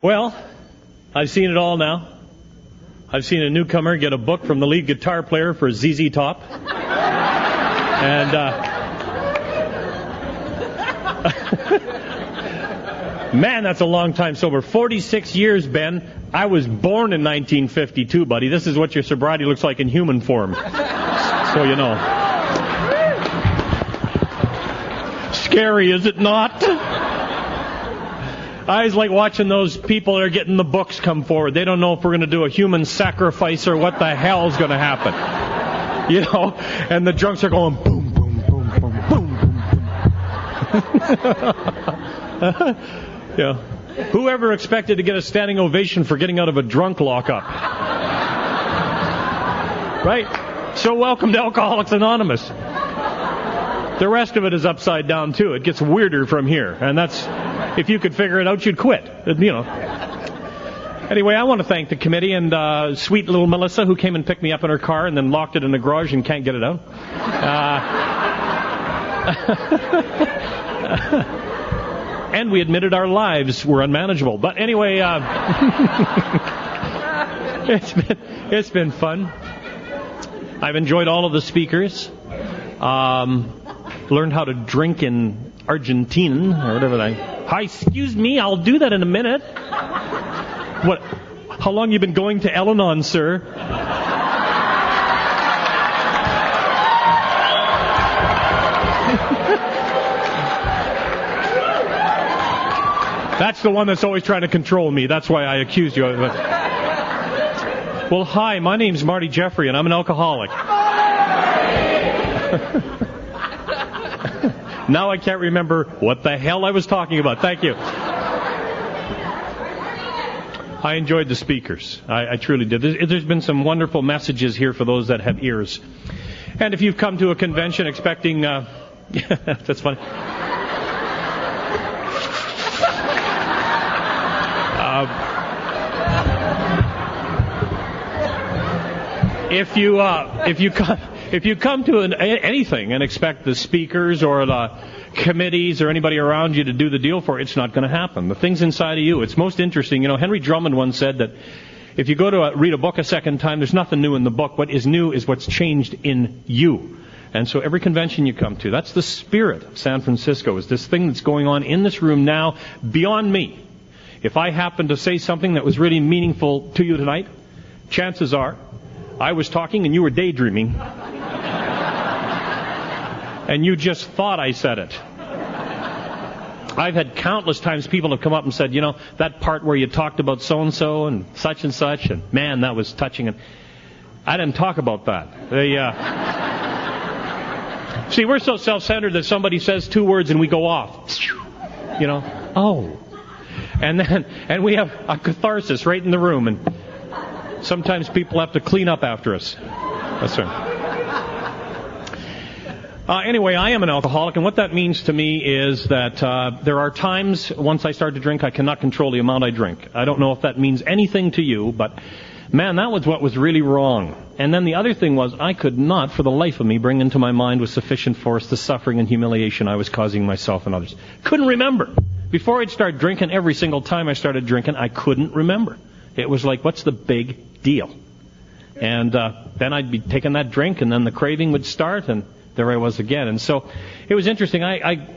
Well, I've seen it all now. I've seen a newcomer get a book from the lead guitar player for ZZ Top. And, man, that's a long time sober. 46 years, Ben. I was born in 1952, buddy. This is what your sobriety looks like in human form. So you know. Scary, is it not? I was like watching those people that are getting the books come forward. They don't know if we're going to do a human sacrifice or what the hell's going to happen. You know? And the drunks are going boom, boom, boom, boom, boom, boom, boom. Yeah. Whoever expected to get a standing ovation for getting out of a drunk lockup? Right? So welcome to Alcoholics Anonymous. The rest of it is upside down, too. It gets weirder from here. And that's, if you could figure it out, you'd quit. You know. Anyway, I want to thank the committee and sweet little Melissa, who came and picked me up in her car and then locked it in the garage and can't get it out. And we admitted our lives were unmanageable. But anyway, it's been fun. I've enjoyed all of the speakers. Learned how to drink in Argentine or whatever that. Hi, excuse me, I'll do that in a minute. What? How long you been going to Al-Anon, sir? That's the one that's always trying to control me. That's why I accused you of it. Well, hi, my name's Marty Jeffrey, and I'm an alcoholic. Now I can't remember what the hell I was talking about. Thank you. I enjoyed the speakers. I truly did. There's been some wonderful messages here for those that have ears. And if you've come to a convention expecting... that's funny. If you come to anything and expect the speakers or the committees or anybody around you to do the deal for it, it's not going to happen. The thing's inside of you. It's most interesting. You know, Henry Drummond once said that if you go to read a book a second time, there's nothing new in the book. What is new is what's changed in you. And so every convention you come to, that's the spirit of San Francisco, is this thing that's going on in this room now beyond me. If I happen to say something that was really meaningful to you tonight, chances are I was talking and you were daydreaming. And you just thought I said it. I've had countless times people have come up and said, you know, that part where you talked about so-and-so and such, and man, that was touching. And I didn't talk about that. See, we're so self-centered that somebody says two words and we go off. You know, oh. And we have a catharsis right in the room, and sometimes people have to clean up after us. That's right. Anyway, I am an alcoholic, and what that means to me is that there are times, once I start to drink, I cannot control the amount I drink. I don't know if that means anything to you, but man, that was what was really wrong. And then the other thing was, I could not, for the life of me, bring into my mind with sufficient force the suffering and humiliation I was causing myself and others. Couldn't remember. Before I'd start drinking, every single time I started drinking, I couldn't remember. It was like, what's the big deal? And then I'd be taking that drink, and then the craving would start, and there I was again. And so it was interesting. I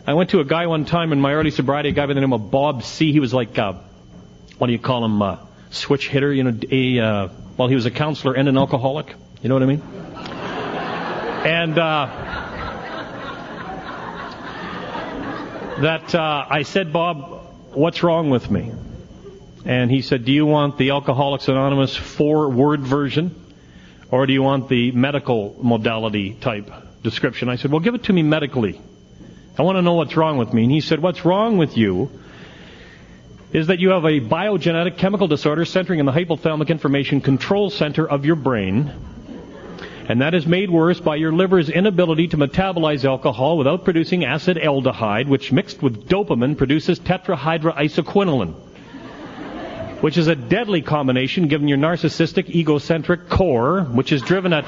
went to a guy one time in my early sobriety, a guy by the name of Bob C. He was like, what do you call him, switch hitter, you know, well, he was a counselor and an alcoholic. You know what I mean? And I said, Bob, what's wrong with me? And he said, do you want the Alcoholics Anonymous 4-word version, or do you want the medical modality type description? I said, well, give it to me medically. I want to know what's wrong with me. And he said, what's wrong with you is that you have a biogenetic chemical disorder centering in the hypothalamic information control center of your brain, and that is made worse by your liver's inability to metabolize alcohol without producing acetaldehyde, which mixed with dopamine produces tetrahydroisoquinoline, which is a deadly combination given your narcissistic, egocentric core, which is driven at...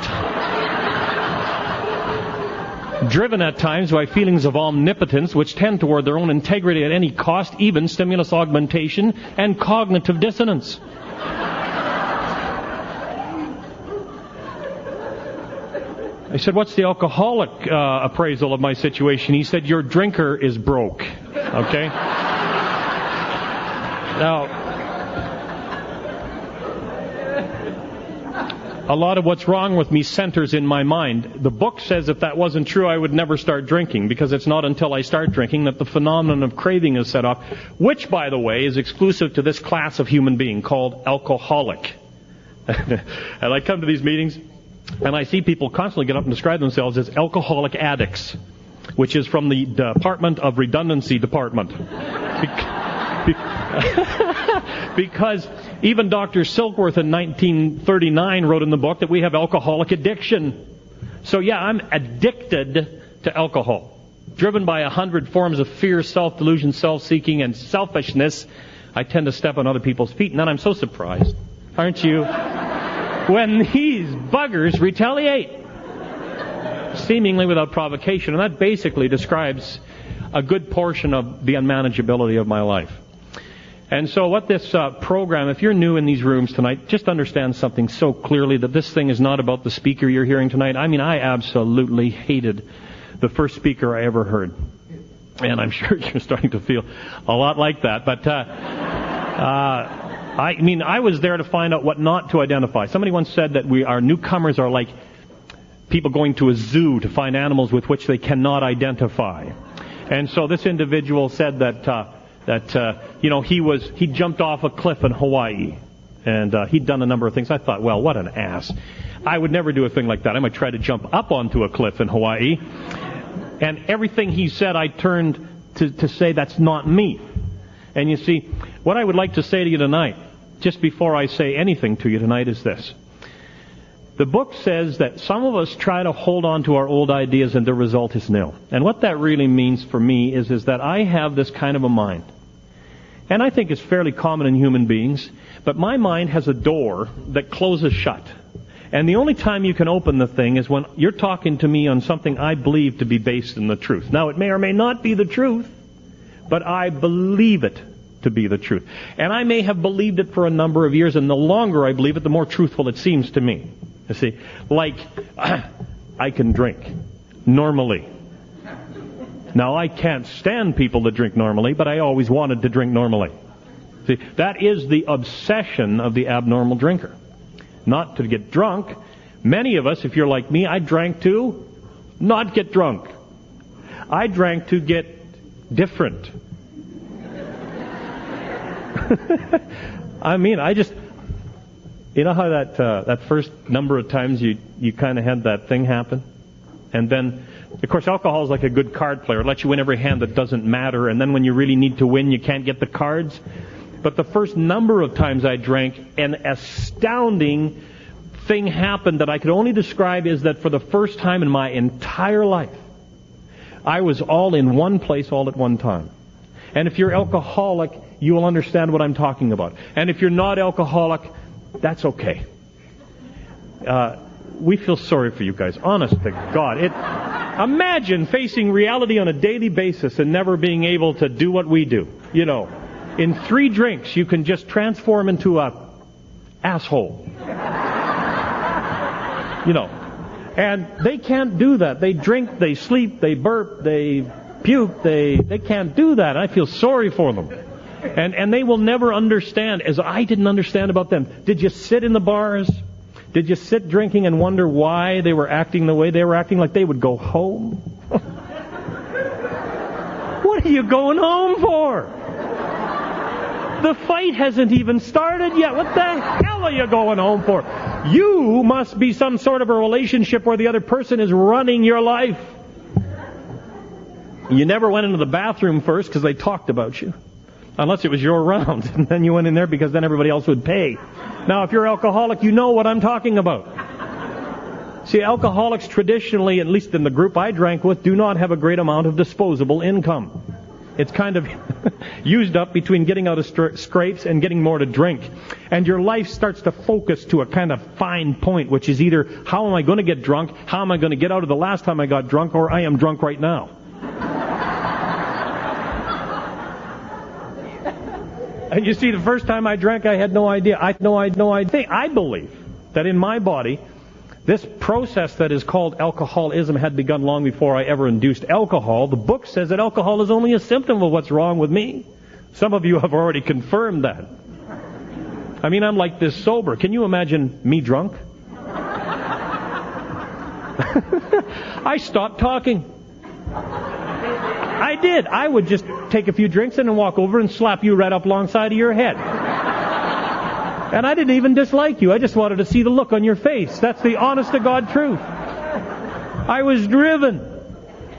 driven at times by feelings of omnipotence which tend toward their own integrity at any cost, even stimulus augmentation and cognitive dissonance. I said, what's the alcoholic appraisal of my situation? He said, your drinker is broke. Okay? Now, a lot of what's wrong with me centers in my mind. The book says if that wasn't true, I would never start drinking, because it's not until I start drinking that the phenomenon of craving is set off, which, by the way, is exclusive to this class of human being called alcoholic. And I come to these meetings, and I see people constantly get up and describe themselves as alcoholic addicts, which is from the Department of Redundancy Department. Because even Dr. Silkworth in 1939 wrote in the book that we have alcoholic addiction. So yeah, I'm addicted to alcohol. Driven by 100 forms of fear, self-delusion, self-seeking, and selfishness, I tend to step on other people's feet. And then I'm so surprised, aren't you, when these buggers retaliate, seemingly without provocation. And that basically describes a good portion of the unmanageability of my life. And so what this program, if you're new in these rooms tonight, just understand something so clearly, that this thing is not about the speaker you're hearing tonight. I mean, I absolutely hated the first speaker I ever heard. And I'm sure you're starting to feel a lot like that. But I mean, I was there to find out what not to identify. Somebody once said that our newcomers are like people going to a zoo to find animals with which they cannot identify. And so this individual said that he jumped off a cliff in Hawaii, and he'd done a number of things. I thought, well, what an ass. I would never do a thing like that. I might try to jump up onto a cliff in Hawaii. And everything he said, I turned to say, that's not me. And you see, what I would like to say to you tonight, just before I say anything to you tonight, is this. The book says that some of us try to hold on to our old ideas and the result is nil. And what that really means for me is that I have this kind of a mind. And I think it's fairly common in human beings, but my mind has a door that closes shut. And the only time you can open the thing is when you're talking to me on something I believe to be based in the truth. Now, it may or may not be the truth, but I believe it to be the truth. And I may have believed it for a number of years, and the longer I believe it, the more truthful it seems to me. You see, like, I can drink normally. Now, I can't stand people that drink normally, but I always wanted to drink normally. See, that is the obsession of the abnormal drinker. Not to get drunk. Many of us, if you're like me, I drank to not get drunk. I drank to get different. I mean, you know how that first number of times you kind of had that thing happen? And then, of course, alcohol is like a good card player. It lets you win every hand that doesn't matter, and then when you really need to win, you can't get the cards. But the first number of times I drank, an astounding thing happened that I could only describe is that for the first time in my entire life, I was all in one place all at one time. And if you're alcoholic, you will understand what I'm talking about. And if you're not alcoholic, that's okay. We feel sorry for you guys. Honest to God. Imagine facing reality on a daily basis and never being able to do what we do. You know, in 3 drinks, you can just transform into a asshole. You know. And they can't do that. They drink, they sleep, they burp, they puke, they can't do that. I feel sorry for them. And they will never understand, as I didn't understand about them. Did you sit in the bars? Did you sit drinking and wonder why they were acting the way they were acting, like they would go home? What are you going home for? The fight hasn't even started yet. What the hell are you going home for? You must be some sort of a relationship where the other person is running your life. You never went into the bathroom first because they talked about you. Unless it was your round. And then you went in there because then everybody else would pay. Now, if you're alcoholic, you know what I'm talking about. See, alcoholics traditionally, at least in the group I drank with, do not have a great amount of disposable income. It's kind of used up between getting out of scrapes and getting more to drink. And your life starts to focus to a kind of fine point, which is either how am I going to get drunk, how am I going to get out of the last time I got drunk, or I am drunk right now. And you see, the first time I drank, I had no idea. I believe that in my body, this process that is called alcoholism had begun long before I ever induced alcohol. The book says that alcohol is only a symptom of what's wrong with me. Some of you have already confirmed that. I mean, I'm like this sober. Can you imagine me drunk? I stopped talking. I did. I would just take a few drinks and then walk over and slap you right up alongside of your head. And I didn't even dislike you. I just wanted to see the look on your face. That's the honest-to-God truth. I was driven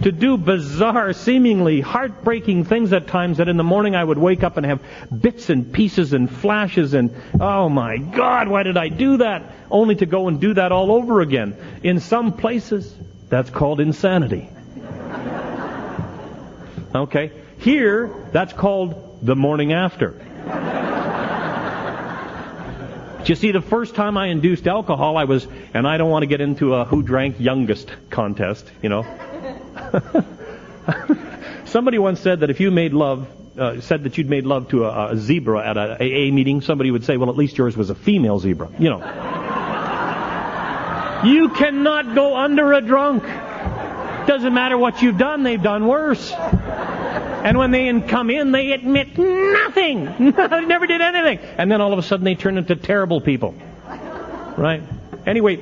to do bizarre, seemingly heartbreaking things at times that in the morning I would wake up and have bits and pieces and flashes and, oh my God, why did I do that? Only to go and do that all over again. In some places, that's called insanity. Okay? Here, that's called the morning after. You see, the first time I induced alcohol, and I don't want to get into a who drank youngest contest, you know. Somebody once said that if you made love, said that you'd made love to a zebra at an AA meeting, somebody would say, well, at least yours was a female zebra, you know. You cannot go under a drunk. Doesn't matter what you've done, they've done worse. And when they come in, they admit nothing. They never did anything. And then all of a sudden they turn into terrible people. Right? Anyway,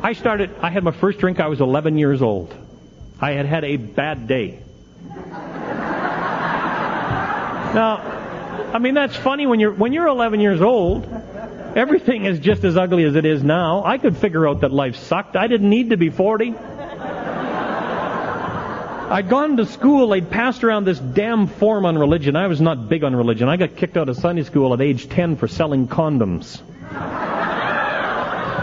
I had my first drink, I was 11 years old. I had had a bad day. Now, I mean, that's funny when you're 11 years old. Everything is just as ugly as it is now. I could figure out that life sucked. I didn't need to be 40. I'd gone to school, they'd passed around this damn form on religion. I was not big on religion. I got kicked out of Sunday school at age 10 for selling condoms.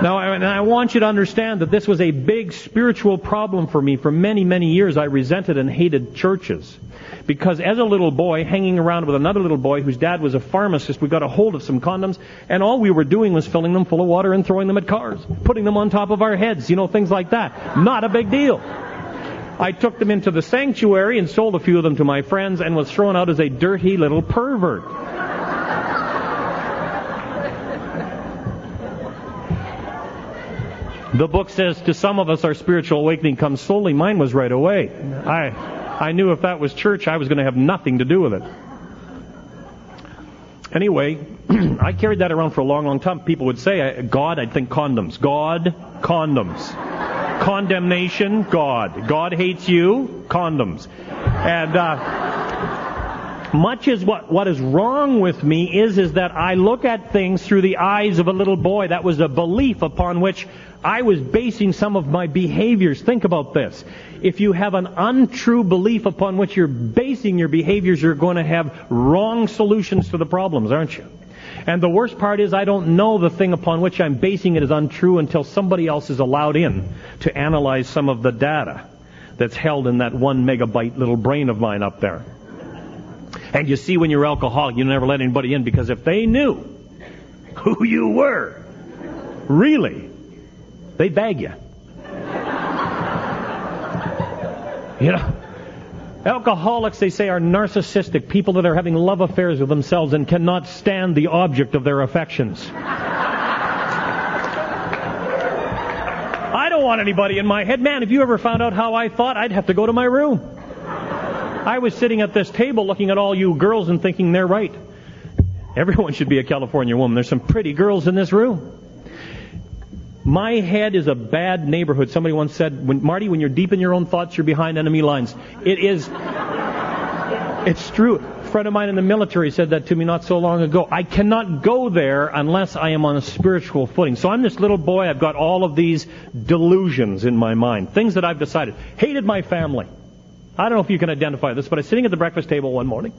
Now, I want you to understand that this was a big spiritual problem for me. For many, many years, I resented and hated churches. Because as a little boy, hanging around with another little boy whose dad was a pharmacist, we got a hold of some condoms, and all we were doing was filling them full of water and throwing them at cars. Putting them on top of our heads, you know, things like that. Not a big deal. I took them into the sanctuary and sold a few of them to my friends and was thrown out as a dirty little pervert. The book says to some of us our spiritual awakening comes slowly. Mine was right away. I knew if that was church, I was going to have nothing to do with it. Anyway, I carried that around for a long, long time. People would say, God, I'd think condoms. God, condoms. Condemnation, God. God hates you, condoms. And much as what is wrong with me is that I look at things through the eyes of a little boy. That was a belief upon which I was basing some of my behaviors. Think about this. If you have an untrue belief upon which you're basing your behaviors, you're going to have wrong solutions to the problems, aren't you? And the worst part is I don't know the thing upon which I'm basing it is untrue until somebody else is allowed in to analyze some of the data that's held in that 1 megabyte little brain of mine up there. And you see, when you're alcoholic, you never let anybody in, because if they knew who you were, really, they'd bag you. You know? Alcoholics, they say, are narcissistic, people that are having love affairs with themselves and cannot stand the object of their affections. I don't want anybody in my head. Man, if you ever found out how I thought, I'd have to go to my room. I was sitting at this table looking at all you girls and thinking they're right. Everyone should be a California woman. There's some pretty girls in this room. My head is a bad neighborhood. Somebody once said, Marty, when you're deep in your own thoughts, you're behind enemy lines. It is. It's true. A friend of mine in the military said that to me not so long ago. I cannot go there unless I am on a spiritual footing. So I'm this little boy. I've got all of these delusions in my mind. Things that I've decided. Hated my family. I don't know if you can identify this, but I was sitting at the breakfast table one morning,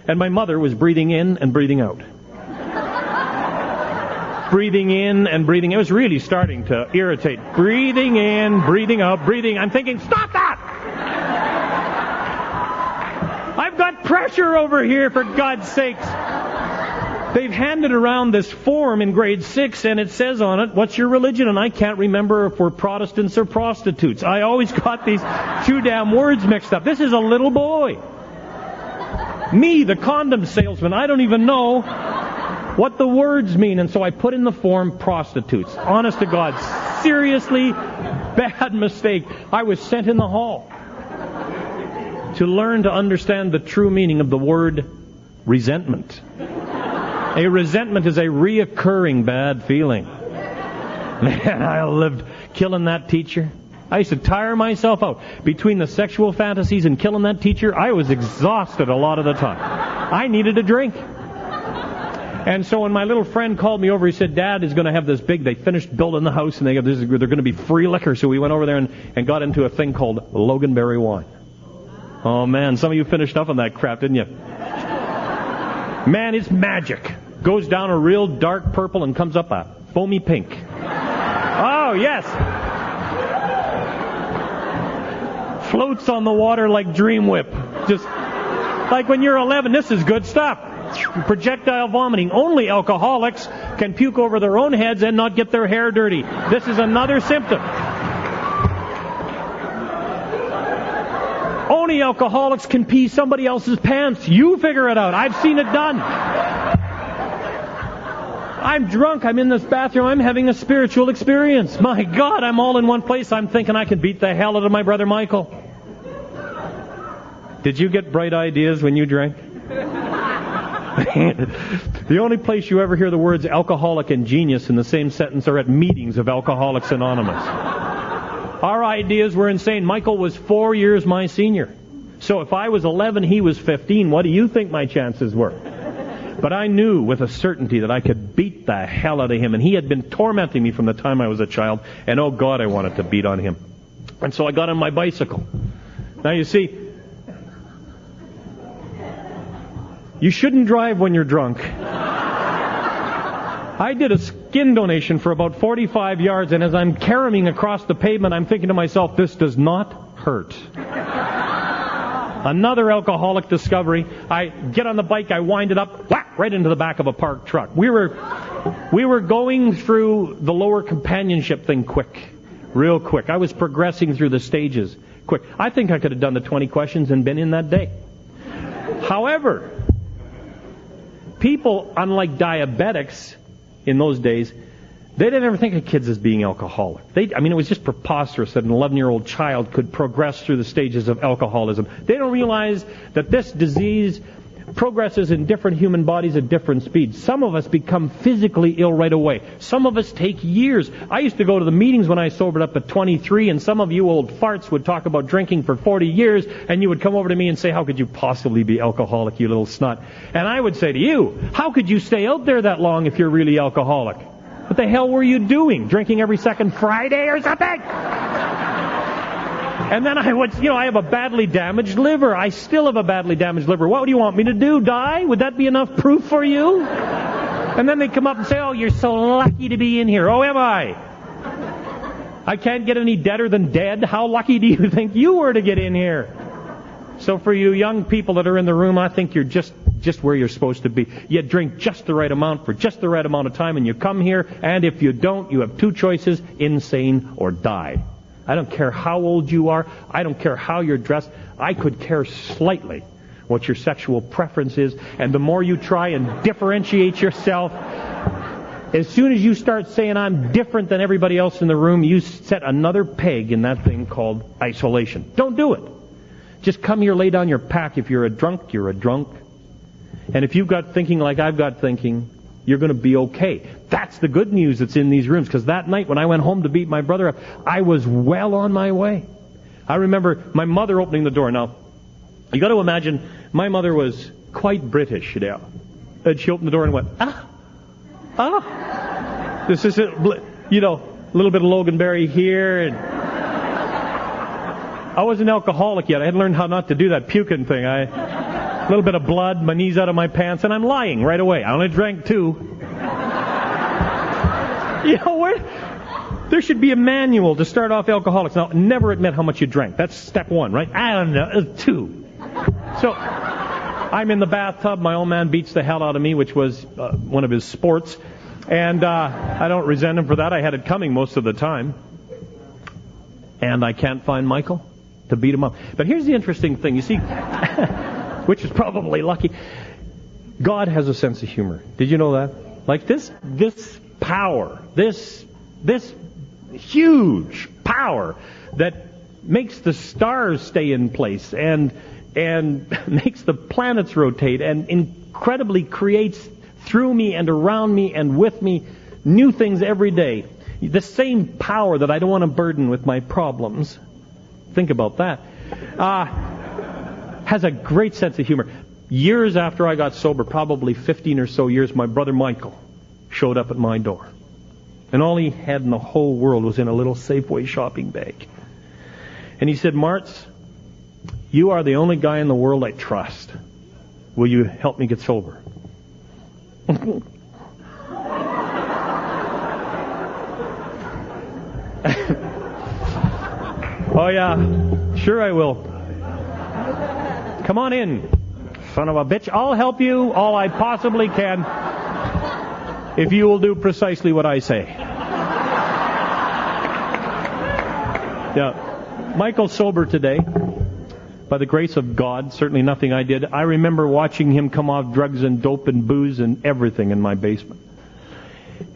and my mother was breathing in and breathing out. Breathing in and breathing. It was really starting to irritate. Breathing in, breathing out, breathing. I'm thinking, stop that! I've got pressure over here, for God's sakes. They've handed around this form in grade 6, and it says on it, what's your religion? And I can't remember if we're Protestants or prostitutes. I always got these two damn words mixed up. This is a little boy. Me, the condom salesman, I don't even know what the words mean. And so I put in the form prostitutes. Honest to God, seriously bad mistake. I was sent in the hall to learn to understand the true meaning of the word resentment. A resentment is a reoccurring bad feeling. Man, I lived killing that teacher. I used to tire myself out. Between the sexual fantasies and killing that teacher, I was exhausted a lot of the time. I needed a drink. And so when my little friend called me over, he said, Dad is going to have this big, they finished building the house, and they're going to be free liquor. So we went over there and got into a thing called Loganberry wine. Oh, man, some of you finished up on that crap, didn't you? Man, it's magic. Goes down a real dark purple and comes up a foamy pink. Oh, yes. Floats on the water like Dream Whip. Just like when you're 11, this is good stuff. Projectile vomiting. Only alcoholics can puke over their own heads and not get their hair dirty. This is another symptom. Only alcoholics can pee somebody else's pants. You figure it out. I've seen it done. I'm drunk. I'm in this bathroom. I'm having a spiritual experience. My God, I'm all in one place. I'm thinking I can beat the hell out of my brother Michael. Did you get bright ideas when you drank? The only place you ever hear the words alcoholic and genius in the same sentence are at meetings of Alcoholics Anonymous. Our ideas were insane. Michael was 4 years my senior. So if I was 11, he was 15. What do you think my chances were? But I knew with a certainty that I could beat the hell out of him. And he had been tormenting me from the time I was a child. And oh God, I wanted to beat on him. And so I got on my bicycle. Now you see, you shouldn't drive when you're drunk. I did a skin donation for about 45 yards, and as I'm caroming across the pavement, I'm thinking to myself, this does not hurt. Another alcoholic discovery. I get on the bike, I wind it up, whack, right into the back of a parked truck. We were going through the lower companionship thing quick, real quick. I was progressing through the stages quick. I think I could have done the 20 questions and been in that day. However, people, unlike diabetics in those days, they didn't ever think of kids as being alcoholic. It was just preposterous that an 11-year-old child could progress through the stages of alcoholism. They don't realize that this disease progresses in different human bodies at different speeds. Some of us become physically ill right away. Some of us take years. I used to go to the meetings when I sobered up at 23, and some of you old farts would talk about drinking for 40 years, and you would come over to me and say, how could you possibly be alcoholic, you little snot? And I would say to you, how could you stay out there that long if you're really alcoholic? What the hell were you doing? Drinking every second Friday or something? And then I have a badly damaged liver. I still have a badly damaged liver. What do you want me to do? Die? Would that be enough proof for you? And then they come up and say, oh, you're so lucky to be in here. Oh, am I? I can't get any deader than dead. How lucky do you think you were to get in here? So for you young people that are in the room, I think you're just where you're supposed to be. You drink just the right amount for just the right amount of time, and you come here, and if you don't, you have two choices, insane or die. I don't care how old you are. I don't care how you're dressed. I could care slightly what your sexual preference is. And the more you try and differentiate yourself, as soon as you start saying I'm different than everybody else in the room, you set another peg in that thing called isolation. Don't do it. Just come here, lay down your pack. If you're a drunk, you're a drunk. And if you've got thinking like I've got thinking, you're going to be okay. That's the good news that's in these rooms. Because that night when I went home to beat my brother up, I was well on my way. I remember my mother opening the door. Now, you got to imagine, my mother was quite British, you know. And she opened the door and went, This is it, you know, a little bit of Loganberry here. And I wasn't alcoholic yet. I had learned how not to do that puking thing. A little bit of blood, my knees out of my pants, and I'm lying right away. I only drank 2. You know, there should be a manual to start off alcoholics. Now, never admit how much you drank. That's step 1, right? I don't know, 2. So I'm in the bathtub. My old man beats the hell out of me, which was one of his sports. And I don't resent him for that. I had it coming most of the time. And I can't find Michael to beat him up. But here's the interesting thing. You see, which is probably lucky, God has a sense of humor. Did you know that? Like this power, this huge power that makes the stars stay in place and makes the planets rotate and incredibly creates through me and around me and with me new things every day. The same power that I don't want to burden with my problems, think about that, has a great sense of humor. Years after I got sober, probably 15 or so years, my brother Michael showed up at my door. And all he had in the whole world was in a little Safeway shopping bag. And he said, Martz, you are the only guy in the world I trust. Will you help me get sober? Oh yeah, sure I will. Come on in, son of a bitch. I'll help you all I possibly can if you will do precisely what I say. Yeah, Michael's sober today. By the grace of God, certainly nothing I did. I remember watching him come off drugs and dope and booze and everything in my basement.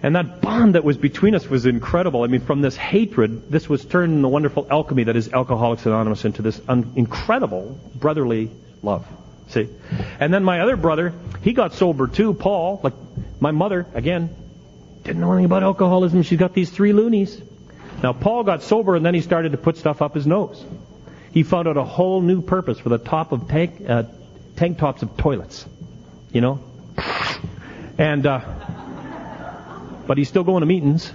And that bond that was between us was incredible. I mean, from this hatred, this was turned in the wonderful alchemy that is Alcoholics Anonymous into this incredible brotherly love. See? And then my other brother, he got sober too, Paul. Like my mother, again, didn't know anything about alcoholism. She's got these 3 loonies. Now, Paul got sober and then he started to put stuff up his nose. He found out a whole new purpose for the top of tank tops of toilets. You know? And, but he's still going to meetings.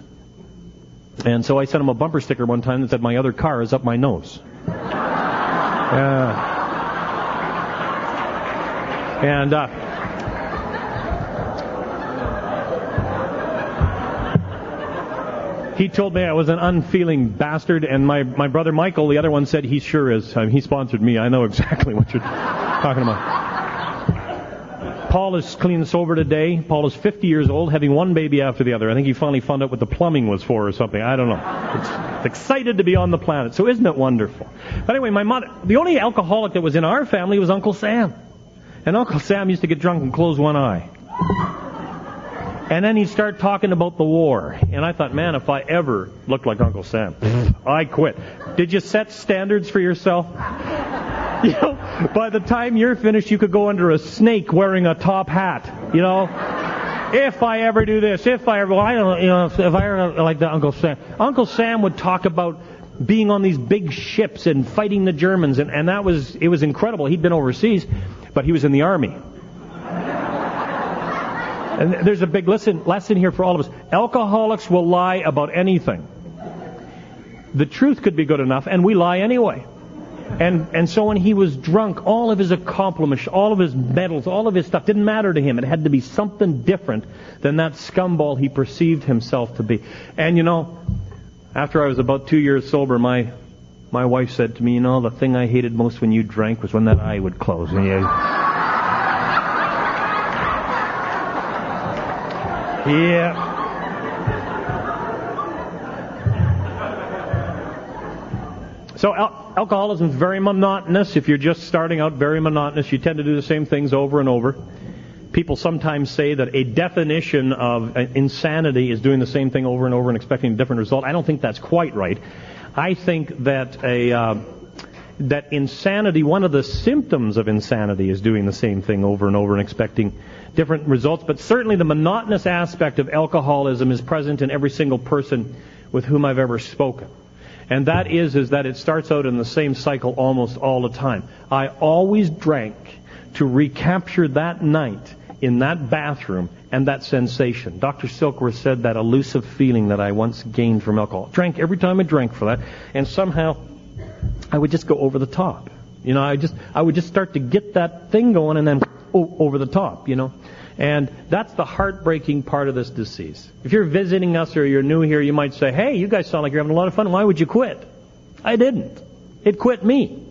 And so I sent him a bumper sticker one time that said, my other car is up my nose. He told me I was an unfeeling bastard, and my brother Michael, the other one, said he sure is. I mean, he sponsored me. I know exactly what you're talking about. Paul is clean and sober today. Paul is 50 years old, having one baby after the other. I think he finally found out what the plumbing was for or something. I don't know. It's excited to be on the planet. So isn't it wonderful? But anyway, my mother, the only alcoholic that was in our family was Uncle Sam. And Uncle Sam used to get drunk and close one eye. And then he'd start talking about the war. And I thought, man, if I ever looked like Uncle Sam, I quit. Did you set standards for yourself? You know, by the time you're finished, you could go under a snake wearing a top hat. You know, if I ever do this, if I ever like that Uncle Sam. Uncle Sam would talk about being on these big ships and fighting the Germans, and it was incredible. He'd been overseas, but he was in the army. And there's a big lesson here for all of us. Alcoholics will lie about anything. The truth could be good enough, and we lie anyway. And so when he was drunk, all of his accomplishments, all of his medals, all of his stuff didn't matter to him. It had to be something different than that scumball he perceived himself to be. And you know, after I was about 2 years sober, my wife said to me, you know, the thing I hated most when you drank was when that eye would close. And yeah. So alcoholism is very monotonous. If you're just starting out, very monotonous. You tend to do the same things over and over. People sometimes say that a definition of insanity is doing the same thing over and over and expecting a different result. I don't think that's quite right. I think that that insanity, one of the symptoms of insanity, is doing the same thing over and over and expecting different results. But certainly the monotonous aspect of alcoholism is present in every single person with whom I've ever spoken. And that is that it starts out in the same cycle almost all the time. I always drank to recapture that night in that bathroom and that sensation. Dr. Silkworth said that elusive feeling that I once gained from alcohol. Drank every time I drank for that, and somehow I would just go over the top. You know, I would just start to get that thing going and then over the top, you know. And that's the heartbreaking part of this disease. If you're visiting us or you're new here, you might say, hey, you guys sound like you're having a lot of fun. Why would you quit? I didn't. It quit me.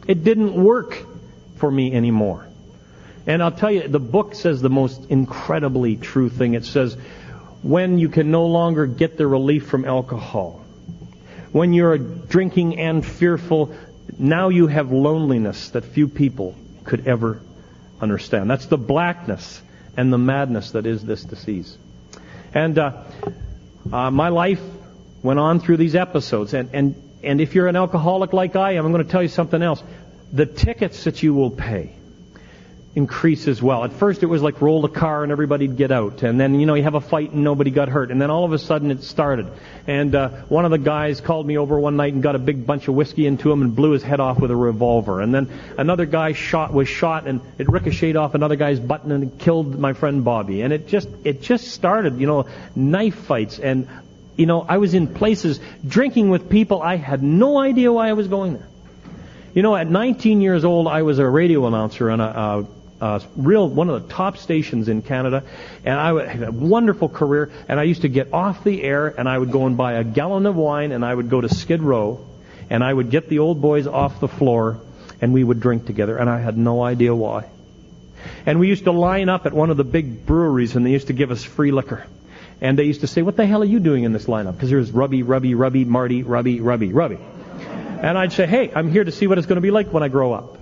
It didn't work for me anymore. And I'll tell you, the book says the most incredibly true thing. It says, when you can no longer get the relief from alcohol, when you're drinking and fearful, now you have loneliness that few people could ever understand. That's the blackness and the madness that is this disease. And my life went on through these episodes. And if you're an alcoholic like I am, I'm going to tell you something else. The tickets that you will pay increase as well. At first it was like roll the car and everybody'd get out. And then, you have a fight and nobody got hurt. And then all of a sudden it started. And one of the guys called me over one night and got a big bunch of whiskey into him and blew his head off with a revolver. And then another guy was shot and it ricocheted off another guy's button and it killed my friend Bobby. And it just started, knife fights. And, I was in places drinking with people. I had no idea why I was going there. At 19 years old, I was a radio announcer on one of the top stations in Canada, and I had a wonderful career, and I used to get off the air, and I would go and buy a gallon of wine, and I would go to Skid Row, and I would get the old boys off the floor, and we would drink together, and I had no idea why. And we used to line up at one of the big breweries, and they used to give us free liquor. And they used to say, what the hell are you doing in this lineup? Because there was Rubby, Marty, Rubby. And I'd say, hey, I'm here to see what it's going to be like when I grow up.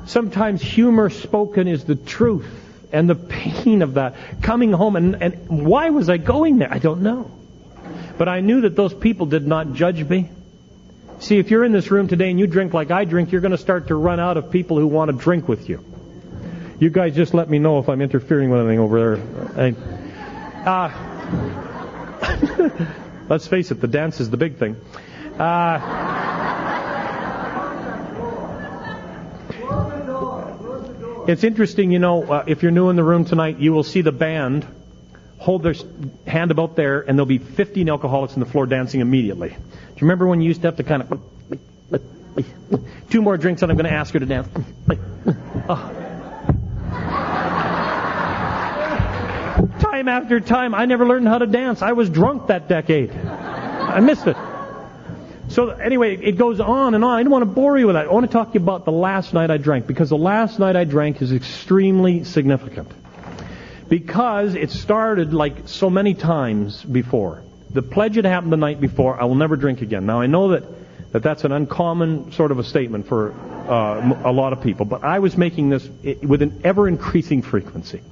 Sometimes humor spoken is the truth, and the pain of that. Coming home, and why was I going there? I don't know. But I knew that those people did not judge me. See, if you're in this room today and you drink like I drink, you're going to start to run out of people who want to drink with you. You guys just let me know if I'm interfering with anything over there. Let's face it, the dance is the big thing. It's interesting, if you're new in the room tonight, you will see the band hold their hand about there, and there'll be 15 alcoholics on the floor dancing immediately. Do you remember when you used to have to kind of... 2 more drinks and I'm going to ask her to dance. Time after time, I never learned how to dance. I was drunk that decade. I missed it. So anyway, it goes on and on. I don't want to bore you with that. I want to talk to you about the last night I drank, because the last night I drank is extremely significant. Because it started like so many times before. The pledge had happened the night before, I will never drink again. Now I know that's an uncommon sort of a statement for a lot of people, but I was making this with an ever-increasing frequency.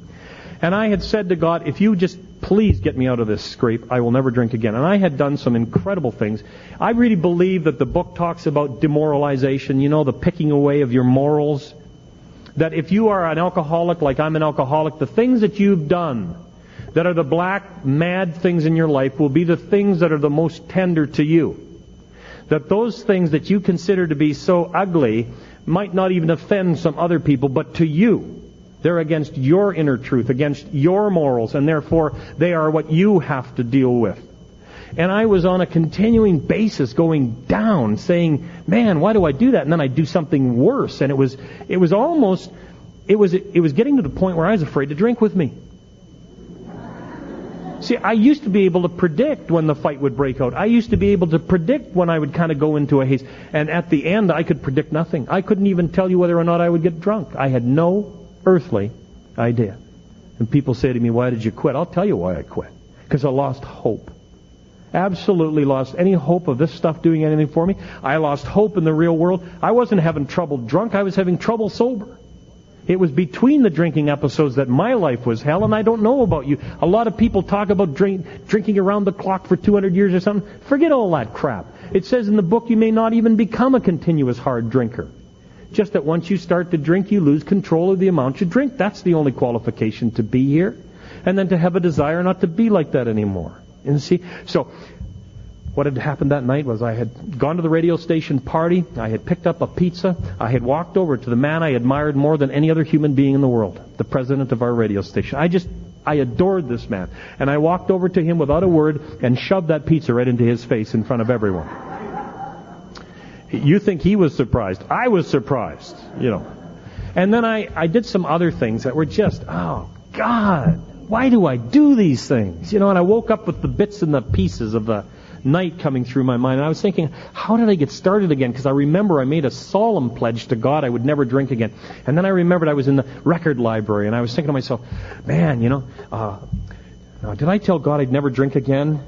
And I had said to God, if you just please get me out of this scrape, I will never drink again. And I had done some incredible things. I really believe that the book talks about demoralization, the picking away of your morals. That if you are an alcoholic like I'm an alcoholic, the things that you've done that are the black, mad things in your life will be the things that are the most tender to you. That those things that you consider to be so ugly might not even offend some other people, but to you, they're against your inner truth, against your morals, and therefore they are what you have to deal with. And I was on a continuing basis going down, saying, man, why do I do that? And then I do something worse. And it was getting to the point where I was afraid to drink with me. See, I used to be able to predict when the fight would break out. I used to be able to predict when I would kind of go into a haze. And at the end, I could predict nothing. I couldn't even tell you whether or not I would get drunk. I had no earthly idea. And people say to me, why did you quit? I'll tell you why I quit. Because I lost hope. Absolutely lost any hope of this stuff doing anything for me. I lost hope in the real world. I wasn't having trouble drunk. I was having trouble sober. It was between the drinking episodes that my life was hell, and I don't know about you. A lot of people talk about drinking around the clock for 200 years or something. Forget all that crap. It says in the book you may not even become a continuous hard drinker. Just that once you start to drink, you lose control of the amount you drink. That's the only qualification to be here. And then to have a desire not to be like that anymore. And see, so what had happened that night was I had gone to the radio station party. I had picked up a pizza. I had walked over to the man I admired more than any other human being in the world, the president of our radio station. I adored this man. And I walked over to him without a word and shoved that pizza right into his face in front of everyone. You think he was surprised. I was surprised, And then I did some other things that were just, oh, God, why do I do these things? And I woke up with the bits and the pieces of the night coming through my mind. And I was thinking, how did I get started again? Because I remember I made a solemn pledge to God I would never drink again. And then I remembered I was in the record library, and I was thinking to myself, man, did I tell God I'd never drink again?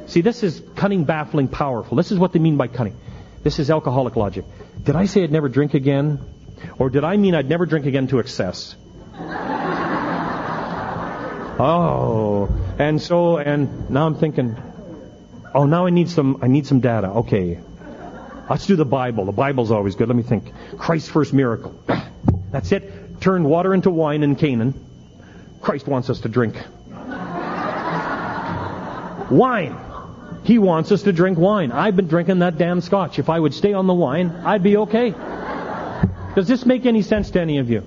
See, this is cunning, baffling, powerful. This is what they mean by cunning. This is alcoholic logic. Did I say I'd never drink again? Or did I mean I'd never drink again to excess? Oh, and now I'm thinking, now I need some data. Okay, let's do the Bible. The Bible's always good. Let me think. Christ's first miracle. That's it. Turned water into wine in Canaan. Christ wants us to drink wine. He wants us to drink wine. I've been drinking that damn scotch. If I would stay on the wine, I'd be okay. Does this make any sense to any of you?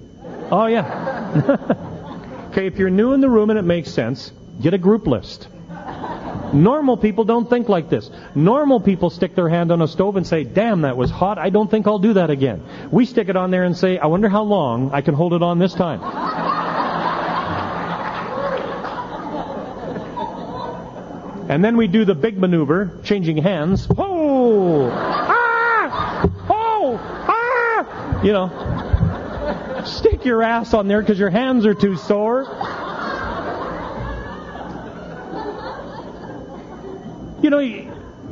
Oh, yeah. Okay, if you're new in the room and it makes sense, get a group list. Normal people don't think like this. Normal people stick their hand on a stove and say, damn, that was hot. I don't think I'll do that again. We stick it on there and say, I wonder how long I can hold it on this time. And then we do the big maneuver, changing hands. Oh! Ah! Oh! Ah! Stick your ass on there because your hands are too sore.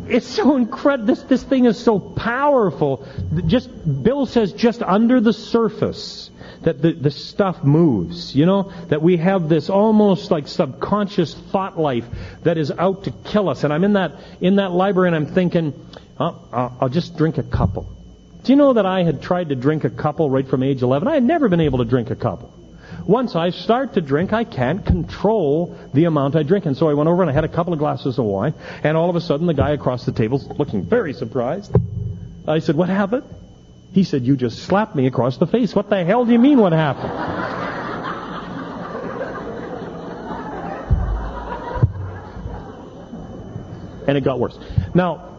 It's so incredible. This thing is so powerful. Bill says just under the surface that the stuff moves, that we have this almost like subconscious thought life that is out to kill us. And I'm in that library and I'm thinking, I'll just drink a couple. Do you know that I had tried to drink a couple right from age 11? I had never been able to drink a couple. Once I start to drink, I can't control the amount I drink. And so I went over and I had a couple of glasses of wine, and all of a sudden the guy across the table's looking very surprised. I said, what happened? He said, you just slapped me across the face. What the hell do you mean what happened? And it got worse. Now,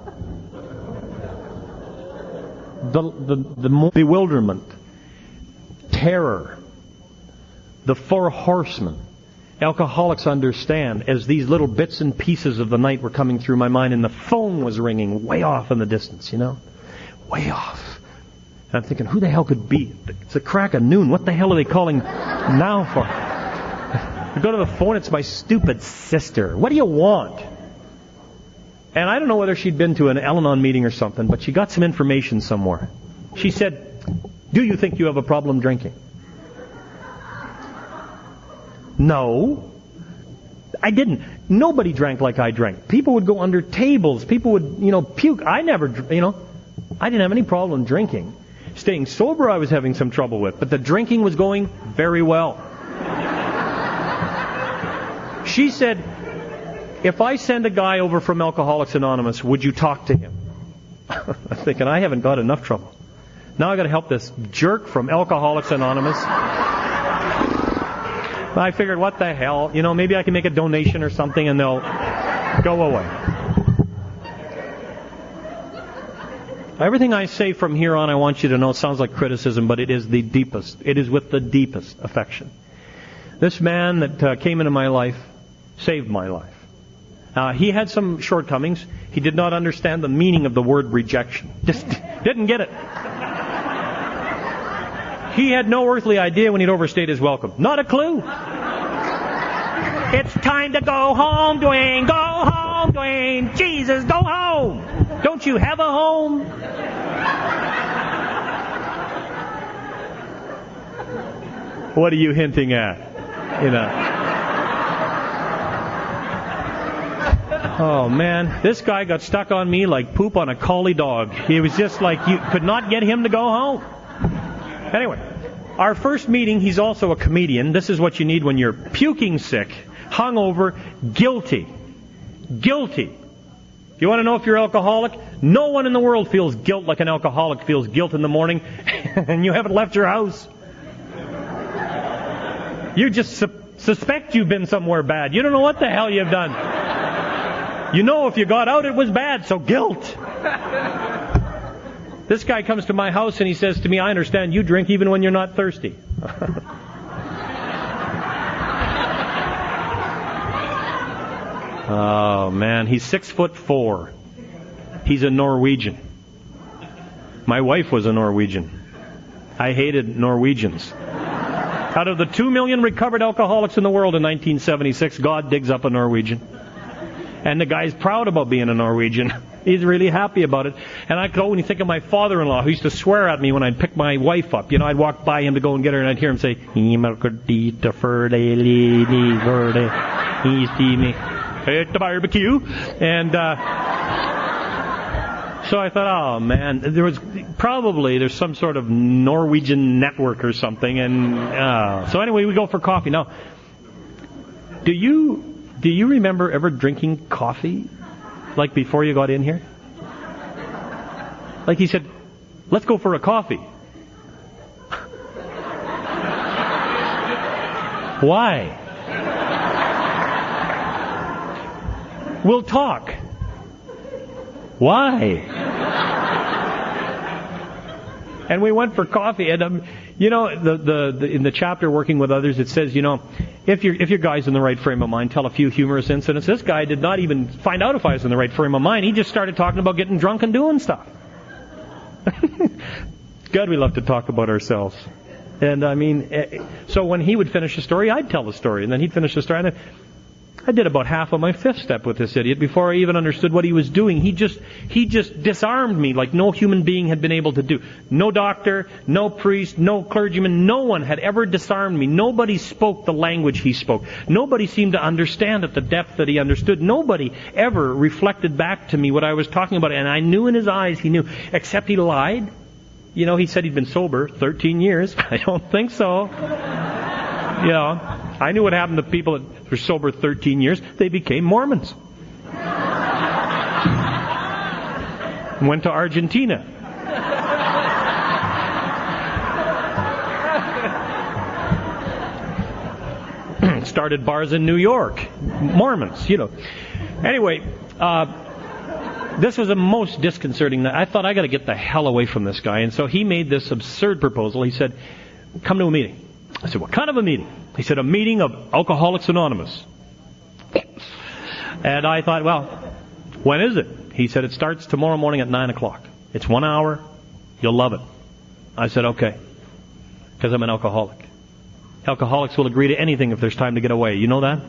the bewilderment, terror, the four horsemen, alcoholics understand, as these little bits and pieces of the night were coming through my mind, and the phone was ringing way off in the distance, way off. And I'm thinking, who the hell could be? It's the crack of noon. What the hell are they calling now for? I go to the phone, it's my stupid sister. What do you want? And I don't know whether she'd been to an Al-Anon meeting or something, but she got some information somewhere. She said, do you think you have a problem drinking? No, I didn't. Nobody drank like I drank. People would go under tables. People would, puke. I never, I didn't have any problem drinking. Staying sober I was having some trouble with, but the drinking was going very well. She said, if I send a guy over from Alcoholics Anonymous, would you talk to him? I'm thinking, I haven't got enough trouble. Now I got to help this jerk from Alcoholics Anonymous. I figured, what the hell? Maybe I can make a donation or something and they'll go away. Everything I say from here on, I want you to know, it sounds like criticism, but it is the deepest. It is with the deepest affection. This man that came into my life saved my life. He had some shortcomings. He did not understand the meaning of the word rejection. Just didn't get it. He had no earthly idea when he'd overstayed his welcome. Not a clue. It's time to go home, Dwayne. Go home, Dwayne. Jesus, go home. Don't you have a home? What are you hinting at? Oh, man. This guy got stuck on me like poop on a collie dog. He was just like, you could not get him to go home. Anyway, our first meeting, he's also a comedian. This is what you need when you're puking sick, hungover, guilty. Guilty. You want to know if you're alcoholic? No one in the world feels guilt like an alcoholic feels guilt in the morning, and you haven't left your house. You just suspect you've been somewhere bad. You don't know what the hell you've done. You know if you got out, it was bad, so guilt. This guy comes to my house and he says to me, I understand you drink even when you're not thirsty. Oh, man. He's 6'4". He's a Norwegian. My wife was a Norwegian. I hated Norwegians. Out of the 2 million recovered alcoholics in the world in 1976, God digs up a Norwegian. And the guy's proud about being a Norwegian. He's really happy about it. And I go and you think of my father-in-law, who used to swear at me when I'd pick my wife up. You know, I'd walk by him to go and get her, and I'd hear him say, at the barbecue. And so I thought, oh man, there's some sort of Norwegian network or something. And so anyway, we go for coffee. Now, do you remember ever drinking coffee, like before you got in here? Like he said, let's go for a coffee. Why? We'll talk. Why? And we went for coffee, and you know, in the chapter Working with Others, it says, you know, if your guy's in the right frame of mind, tell a few humorous incidents. This guy did not even find out if I was in the right frame of mind. He just started talking about getting drunk and doing stuff. God, we love to talk about ourselves. And I mean, so when he would finish a story, I'd tell the story, and then he'd finish the story, and I did about half of my fifth step with this idiot before I even understood what he was doing. He just disarmed me like no human being had been able to do. No doctor, no priest, no clergyman, no one had ever disarmed me. Nobody spoke the language he spoke. Nobody seemed to understand at the depth that he understood. Nobody ever reflected back to me what I was talking about. And I knew in his eyes he knew, except he lied. You know, he said he'd been sober 13 years. I don't think so. You know, I knew what happened to people that were sober 13 years. They became Mormons. Went to Argentina. Started bars in New York. Mormons, you know. Anyway, this was the most disconcerting. I thought, I got to get the hell away from this guy. And so he made this absurd proposal. He said, come to a meeting. I said, what kind of a meeting? He said, a meeting of Alcoholics Anonymous. And I thought, well, when is it? He said, it starts tomorrow morning at 9 o'clock. It's 1 hour. You'll love it. I said, okay. Because I'm an alcoholic. Alcoholics will agree to anything if there's time to get away. You know that?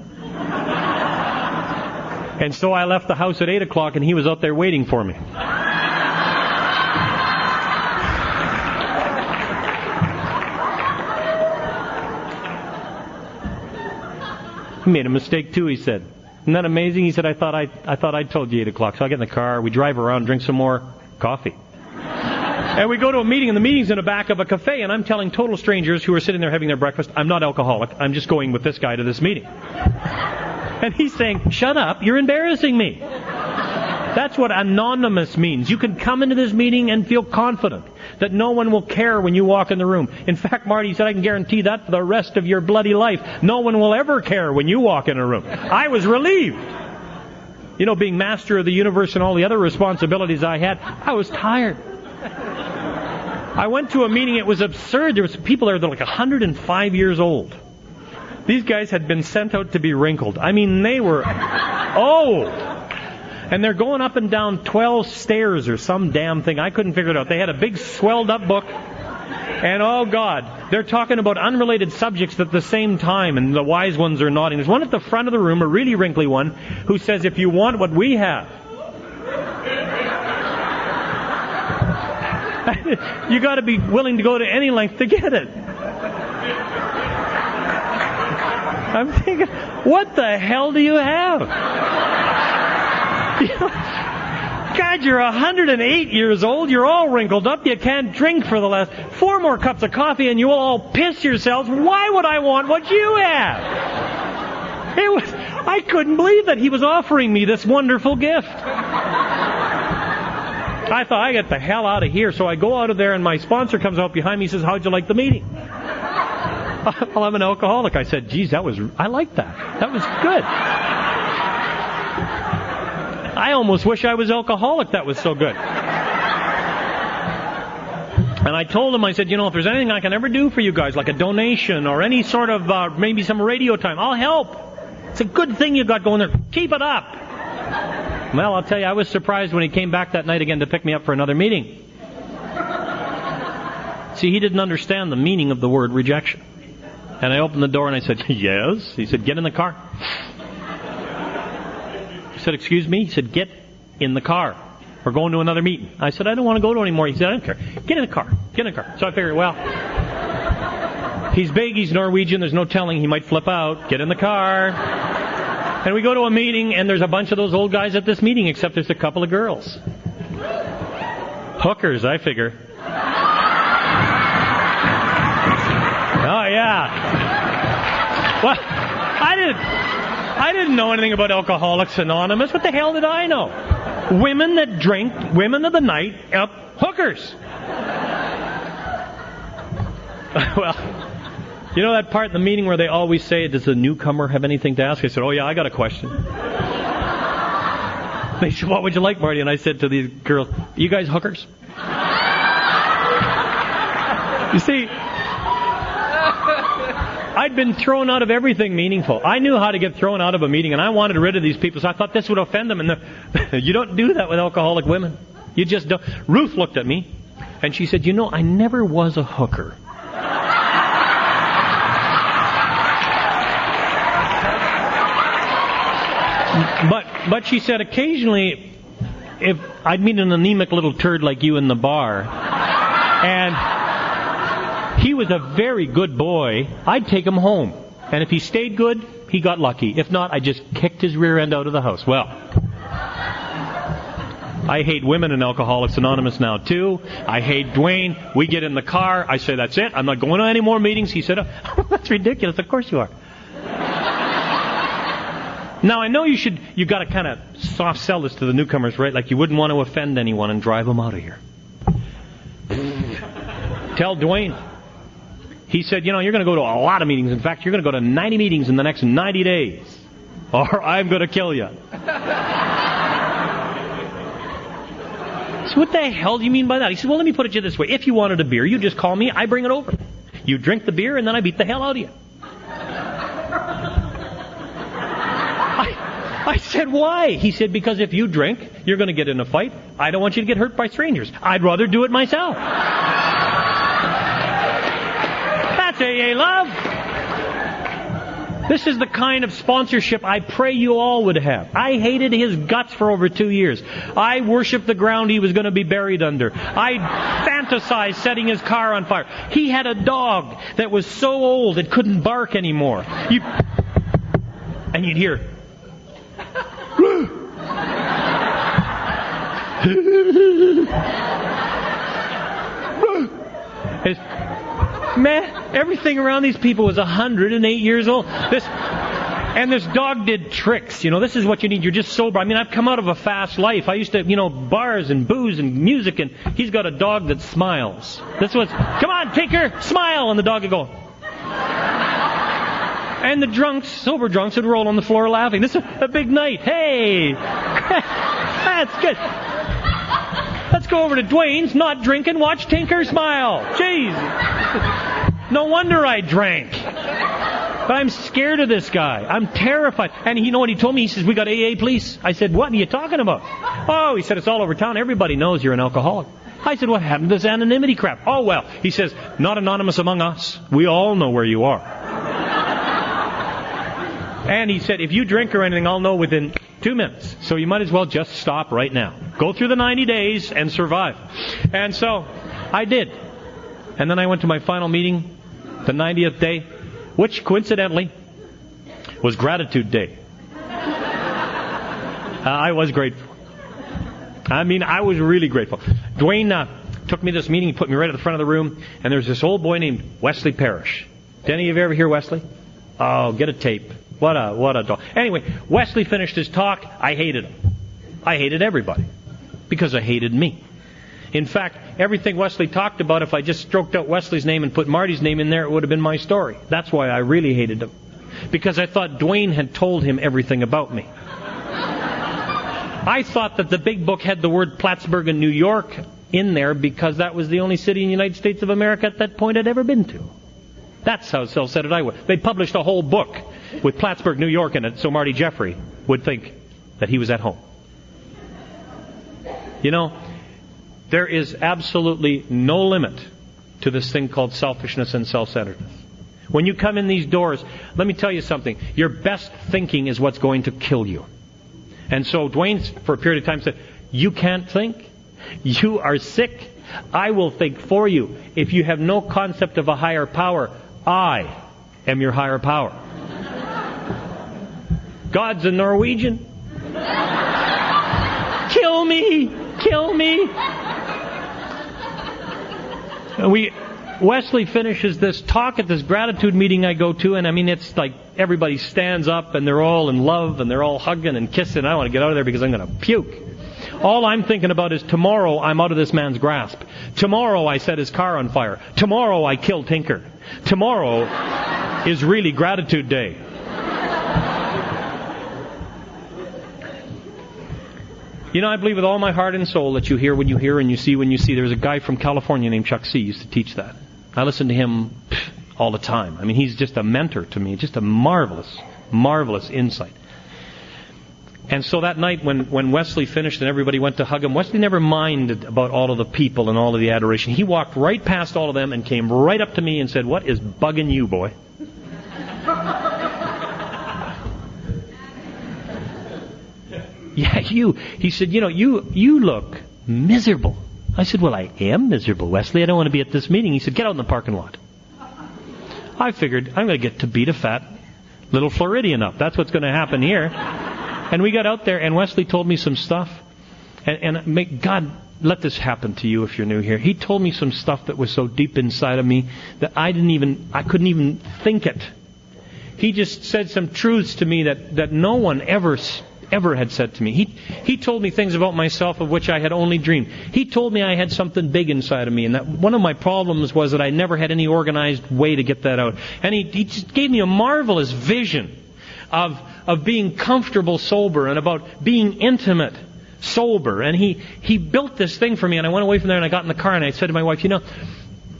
And so I left the house at 8 o'clock, and he was out there waiting for me. He made a mistake too, he said. Isn't that amazing? He said, I thought I told you 8 o'clock. So I get in the car, we drive around, drink some more coffee. And we go to a meeting, and the meeting's in the back of a cafe, and I'm telling total strangers who are sitting there having their breakfast, I'm not alcoholic, I'm just going with this guy to this meeting. And he's saying, shut up, you're embarrassing me. That's what anonymous means. You can come into this meeting and feel confident that no one will care when you walk in the room. In fact, Marty said, I can guarantee that for the rest of your bloody life. No one will ever care when you walk in a room. I was relieved. You know, being master of the universe and all the other responsibilities I had, I was tired. I went to a meeting, it was absurd. There was people there that were like 105 years old. These guys had been sent out to be wrinkled. I mean, they were old. And they're going up and down 12 stairs or some damn thing. I couldn't figure it out. They had a big swelled up book. And oh God, they're talking about unrelated subjects at the same time. And the wise ones are nodding. There's one at the front of the room, a really wrinkly one, who says, if you want what we have, you got to be willing to go to any length to get it. I'm thinking, what the hell do you have? God, you're 108 years old. You're all wrinkled up. You can't drink for the last 4 more cups of coffee, and you will all piss yourselves. Why would I want what you have? I couldn't believe that he was offering me this wonderful gift. I thought, I get the hell out of here. So I go out of there, and my sponsor comes out behind me and says, how'd you like the meeting? Well, I'm an alcoholic. I said, geez, I liked that. That was good. I almost wish I was alcoholic. That was so good. And I told him, I said, if there's anything I can ever do for you guys, like a donation or any sort of, maybe some radio time, I'll help. It's a good thing you got going there. Keep it up. Well, I'll tell you, I was surprised when he came back that night again to pick me up for another meeting. See, he didn't understand the meaning of the word rejection. And I opened the door and I said, yes. He said, get in the car. I said, excuse me? He said, get in the car. We're going to another meeting. I said, I don't want to go to anymore. He said, I don't care. Get in the car. Get in the car. So I figured, well, he's big, he's Norwegian, there's no telling he might flip out. Get in the car. And we go to a meeting, and there's a bunch of those old guys at this meeting, except there's a couple of girls. Hookers, I figure. Oh, yeah. Well, I didn't know anything about Alcoholics Anonymous. What the hell did I know? Women that drink, women of the night, hookers. Well, you know that part in the meeting where they always say, does the newcomer have anything to ask? I said, oh yeah, I got a question. They said, what would you like, Marty? And I said to these girls, you guys hookers? You see, I'd been thrown out of everything meaningful. I knew how to get thrown out of a meeting, and I wanted rid of these people, so I thought this would offend them. And you don't do that with alcoholic women. You just don't. Ruth looked at me, and she said, you know, I never was a hooker. But she said, occasionally, if I'd meet an anemic little turd like you in the bar, and he was a very good boy, I'd take him home. And if he stayed good, he got lucky. If not, I just kicked his rear end out of the house. Well, I hate women in Alcoholics Anonymous now, too. I hate Dwayne. We get in the car. I say, that's it. I'm not going to any more meetings. He said, oh, that's ridiculous. Of course you are. Now, I know you got to kind of soft sell this to the newcomers, right? Like you wouldn't want to offend anyone and drive them out of here. Tell Dwayne. He said, you know, you're going to go to a lot of meetings. In fact, you're going to go to 90 meetings in the next 90 days. Or I'm going to kill you. So what the hell do you mean by that? He said, well, let me put it to you this way. If you wanted a beer, you just call me, I bring it over. You drink the beer, and then I beat the hell out of you. I said, why? He said, because if you drink, you're going to get in a fight. I don't want you to get hurt by strangers. I'd rather do it myself. That's AA love. This is the kind of sponsorship I pray you all would have. I hated his guts for over 2 years. I worshipped the ground he was going to be buried under. I fantasized setting his car on fire. He had a dog that was so old it couldn't bark anymore. And you'd hear... Man, everything around these people was 108 years old. This dog did tricks. You know, this is what you need. You're just sober. I mean, I've come out of a fast life. I used to, bars and booze and music, and he's got a dog that smiles. This was, come on, Tinker, smile, and the dog would go. And the sober drunks would roll on the floor laughing. This is a big night. Hey! That's good. Let's go over to Dwayne's, not drinking, watch Tinker smile. Jeez. No wonder I drank. But I'm scared of this guy. I'm terrified. And you know what he told me? He says, we got AA police. I said, what are you talking about? Oh, he said, it's all over town. Everybody knows you're an alcoholic. I said, what happened to this anonymity crap? Oh, well. He says, not anonymous among us. We all know where you are. And he said, if you drink or anything, I'll know within 2 minutes. So you might as well just stop right now. Go through the 90 days and survive. And so I did. And then I went to my final meeting, the 90th day, which coincidentally was Gratitude Day. I was grateful. I mean, I was really grateful. Dwayne took me to this meeting, he put me right at the front of the room, and there's this old boy named Wesley Parrish. Did any of you ever hear Wesley? Oh, get a tape. What a dog. Anyway, Wesley finished his talk. I hated him. I hated everybody. Because I hated me. In fact, everything Wesley talked about, if I just stroked out Wesley's name and put Marty's name in there, it would have been my story. That's why I really hated him. Because I thought Dwayne had told him everything about me. I thought that the big book had the word Plattsburgh in New York in there because that was the only city in the United States of America at that point I'd ever been to. That's how self-centered I was. They published a whole book with Plattsburgh, New York in it, so Marty Jeffrey would think that he was at home. You know, there is absolutely no limit to this thing called selfishness and self-centeredness. When you come in these doors, let me tell you something. Your best thinking is what's going to kill you. And so Dwayne, for a period of time, said, you can't think? You are sick. I will think for you. If you have no concept of a higher power, I am your higher power. God's a Norwegian. Kill me! Kill me! Wesley finishes this talk at this gratitude meeting I go to, and I mean, it's like everybody stands up and they're all in love and they're all hugging and kissing. I want to get out of there because I'm going to puke. All I'm thinking about is tomorrow I'm out of this man's grasp. Tomorrow I set his car on fire. Tomorrow I kill Tinker. Tomorrow is really gratitude day. You know, I believe with all my heart and soul that you hear when you hear and you see when you see. There's a guy from California named Chuck C. used to teach that. I listen to him all the time. I mean, he's just a mentor to me. Just a marvelous, marvelous insight. And so that night when Wesley finished and everybody went to hug him, Wesley never minded about all of the people and all of the adoration. He walked right past all of them and came right up to me and said, "What is bugging you, boy?" "Yeah, you." He said, you look miserable." I said, "Well, I am miserable, Wesley. I don't want to be at this meeting." He said, "Get out in the parking lot." I figured, I'm going to get to beat a fat little Floridian up. That's what's going to happen here. And we got out there, and Wesley told me some stuff. And may God let this happen to you if you're new here. He told me some stuff that was so deep inside of me that I couldn't even think it. He just said some truths to me that no one ever had said to me. He told me things about myself of which I had only dreamed. He told me I had something big inside of me, and that one of my problems was that I never had any organized way to get that out. And he just gave me a marvelous vision of being comfortable sober and about being intimate sober. And he built this thing for me, and I went away from there and I got in the car and I said to my wife,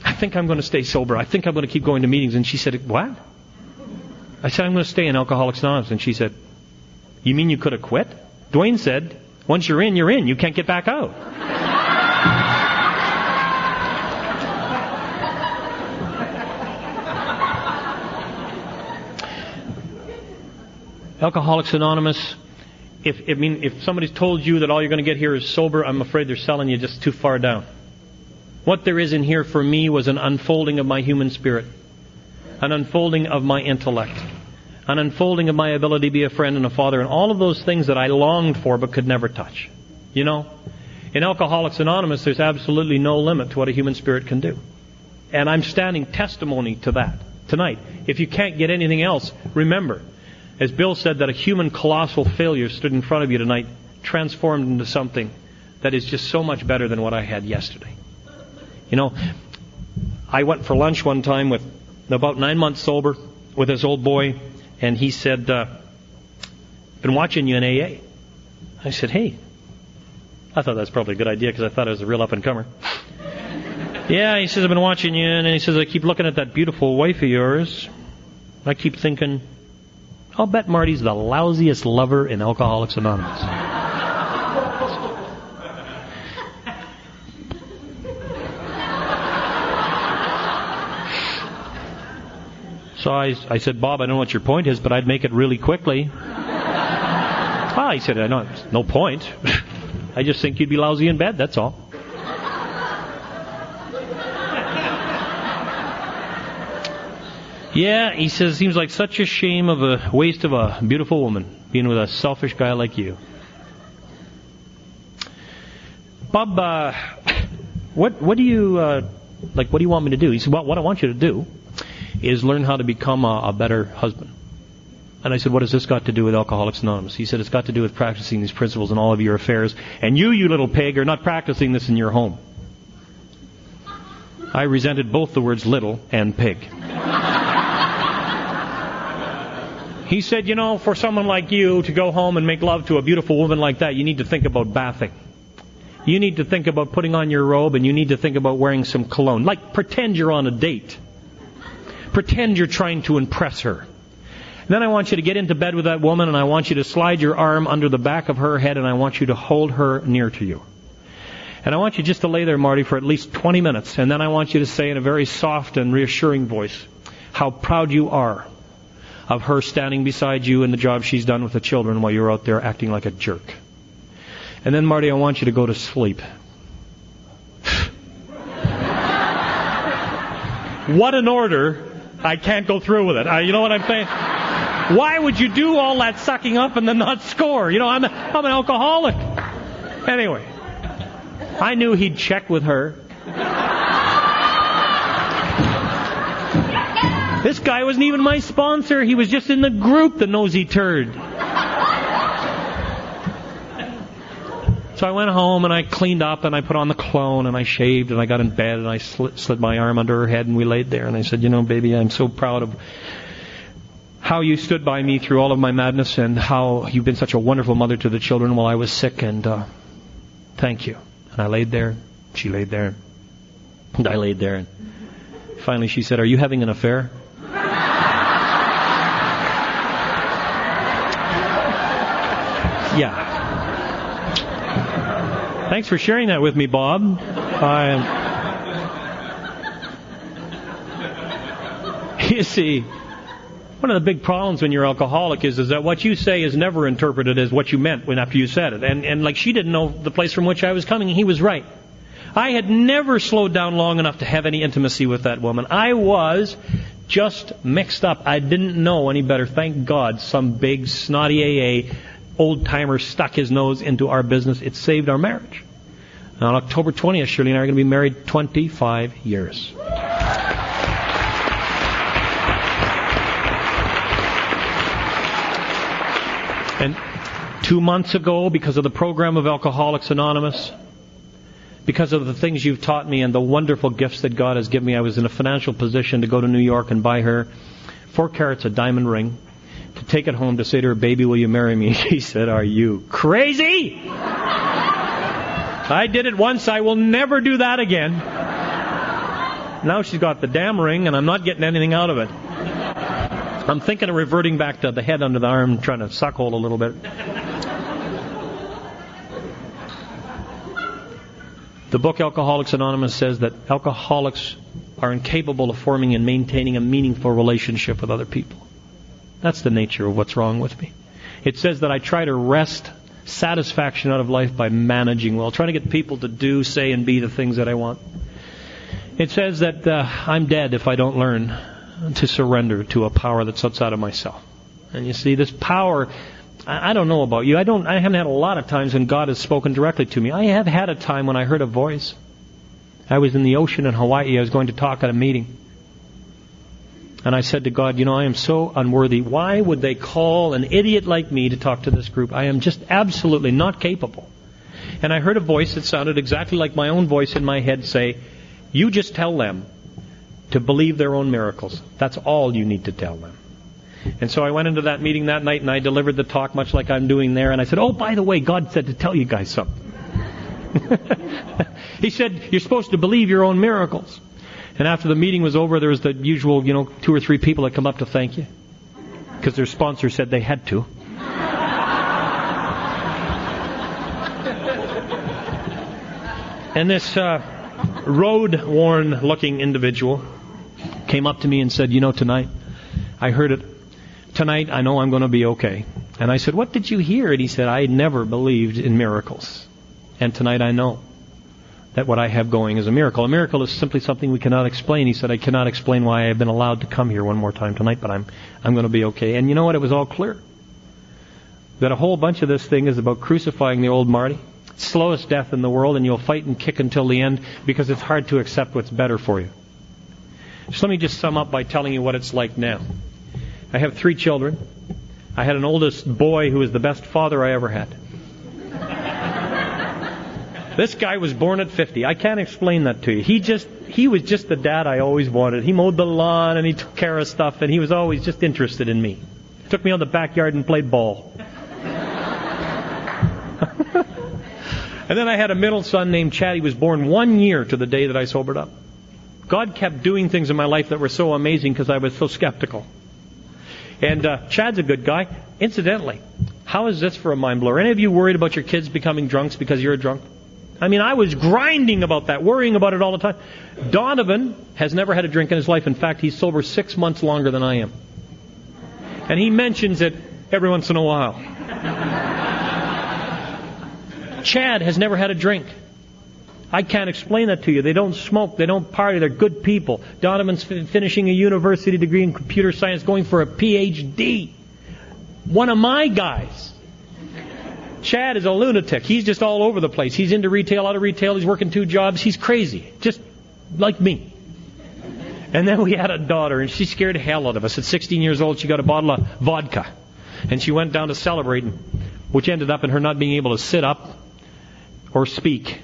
I think I'm going to stay sober. I think I'm going to keep going to meetings. And she said, "What?" I said, "I'm going to stay in Alcoholics Anonymous." And she said, "You mean you could have quit?" Dwayne said, "Once you're in, you're in. You can't get back out." Alcoholics Anonymous, if somebody's told you that all you're going to get here is sober, I'm afraid they're selling you just too far down. What there is in here for me was an unfolding of my human spirit, an unfolding of my intellect, an unfolding of my ability to be a friend and a father, and all of those things that I longed for but could never touch. In Alcoholics Anonymous, there's absolutely no limit to what a human spirit can do. And I'm standing testimony to that tonight. If you can't get anything else, remember, as Bill said, that a human colossal failure stood in front of you tonight, transformed into something that is just so much better than what I had yesterday. I went for lunch one time with about 9 months sober with this old boy, and he said, "Been watching you in AA." I said, "Hey." I thought that's probably a good idea because I thought I was a real up-and-comer. "Yeah," he says, "I've been watching you," and he says, "I keep looking at that beautiful wife of yours. I keep thinking, I'll bet Marty's the lousiest lover in Alcoholics Anonymous." So I said, "Bob, I don't know what your point is, but I'd make it really quickly." "Ah," he said, "I know, no point. I just think you'd be lousy in bed, that's all." "Yeah," he says, "seems like such a shame of a waste of a beautiful woman being with a selfish guy like you." "Bob, what do you what do you want me to do?" He said, "Well, what I want you to do is learn how to become a better husband." And I said, "What has this got to do with Alcoholics Anonymous?" He said, "It's got to do with practicing these principles in all of your affairs. And you little pig, are not practicing this in your home." I resented both the words little and pig. He said, "For someone like you to go home and make love to a beautiful woman like that, you need to think about bathing. You need to think about putting on your robe, and you need to think about wearing some cologne. Like, pretend you're on a date. Pretend you're trying to impress her. Then I want you to get into bed with that woman, and I want you to slide your arm under the back of her head, and I want you to hold her near to you. And I want you just to lay there, Marty, for at least 20 minutes. And then I want you to say in a very soft and reassuring voice how proud you are of her standing beside you and the job she's done with the children while you're out there acting like a jerk. And then, Marty, I want you to go to sleep. What an order. I can't go through with it. You know what I'm saying? Why would you do all that sucking up and then not score? I'm an alcoholic. Anyway, I knew he'd check with her. This guy wasn't even my sponsor. He was just in the group, the nosy turd. So I went home and I cleaned up and I put on the cologne and I shaved and I got in bed and I slid my arm under her head and we laid there and I said, baby, I'm so proud of how you stood by me through all of my madness and how you've been such a wonderful mother to the children while I was sick, and thank you. And I laid there, she laid there, and I laid there, and finally she said, are you having an affair? Yeah. Thanks for sharing that with me, Bob. You see, one of the big problems when you're alcoholic is that what you say is never interpreted as what you meant when after you said it. And like she didn't know the place from which I was coming, he was right. I had never slowed down long enough to have any intimacy with that woman. I was just mixed up. I didn't know any better. Thank God some big snotty AA old-timer stuck his nose into our business. It saved our marriage. And on October 20th, Shirley and I are going to be married 25 years. And 2 months ago, because of the program of Alcoholics Anonymous, because of the things you've taught me and the wonderful gifts that God has given me, I was in a financial position to go to New York and buy her 4 carats of diamond ring, to take it home to say to her, baby, will you marry me? She said, are you crazy? I did it once, I will never do that again. Now she's got the damn ring and I'm not getting anything out of it. I'm thinking of reverting back to the head under the arm, trying to suckhold a little bit. The book Alcoholics Anonymous says that alcoholics are incapable of forming and maintaining a meaningful relationship with other people. That's the nature of what's wrong with me. It says that I try to wrest satisfaction out of life by managing well, trying to get people to do, say, and be the things that I want. It says that I'm dead if I don't learn to surrender to a power that's outside of myself. And you see, this power, I don't know about you. I haven't had a lot of times when God has spoken directly to me. I have had a time when I heard a voice. I was in the ocean in Hawaii. I was going to talk at a meeting. And I said to God, I am so unworthy. Why would they call an idiot like me to talk to this group? I am just absolutely not capable. And I heard a voice that sounded exactly like my own voice in my head say, you just tell them to believe their own miracles. That's all you need to tell them. And so I went into that meeting that night and I delivered the talk much like I'm doing there. And I said, oh, by the way, God said to tell you guys something. He said, you're supposed to believe your own miracles. And after the meeting was over, there was the usual, 2 or 3 people that come up to thank you. Because their sponsor said they had to. And this road-worn looking individual came up to me and said, tonight, I heard it. Tonight, I know I'm going to be okay. And I said, what did you hear? And he said, I never believed in miracles. And tonight I know that what I have going is a miracle. A miracle is simply something we cannot explain. He said, I cannot explain why I have been allowed to come here one more time tonight, but I'm going to be okay. And you know what? It was all clear. That a whole bunch of this thing is about crucifying the old Marty. Slowest death in the world, and you'll fight and kick until the end because it's hard to accept what's better for you. So let me just sum up by telling you what it's like now. I have 3 children. I had an oldest boy who was the best father I ever had. This guy was born at 50. I can't explain that to you. He was just the dad I always wanted. He mowed the lawn and he took care of stuff and he was always just interested in me. Took me on the backyard and played ball. And then I had a middle son named Chad. He was born 1 year to the day that I sobered up. God kept doing things in my life that were so amazing because I was so skeptical. And Chad's a good guy. Incidentally, how is this for a mind blower? Any of you worried about your kids becoming drunks because you're a drunk? I mean, I was grinding about that, worrying about it all the time. Donovan has never had a drink in his life. In fact, he's sober 6 months longer than I am. And he mentions it every once in a while. Chad has never had a drink. I can't explain that to you. They don't smoke. They don't party. They're good people. Donovan's finishing a university degree in computer science, going for a PhD. One of my guys. Chad is a lunatic. He's just all over the place. He's into retail, out of retail. He's working 2 jobs. He's crazy. Just like me. And then we had a daughter, and she scared the hell out of us. At 16 years old, she got a bottle of vodka. And she went down to celebrate, which ended up in her not being able to sit up or speak.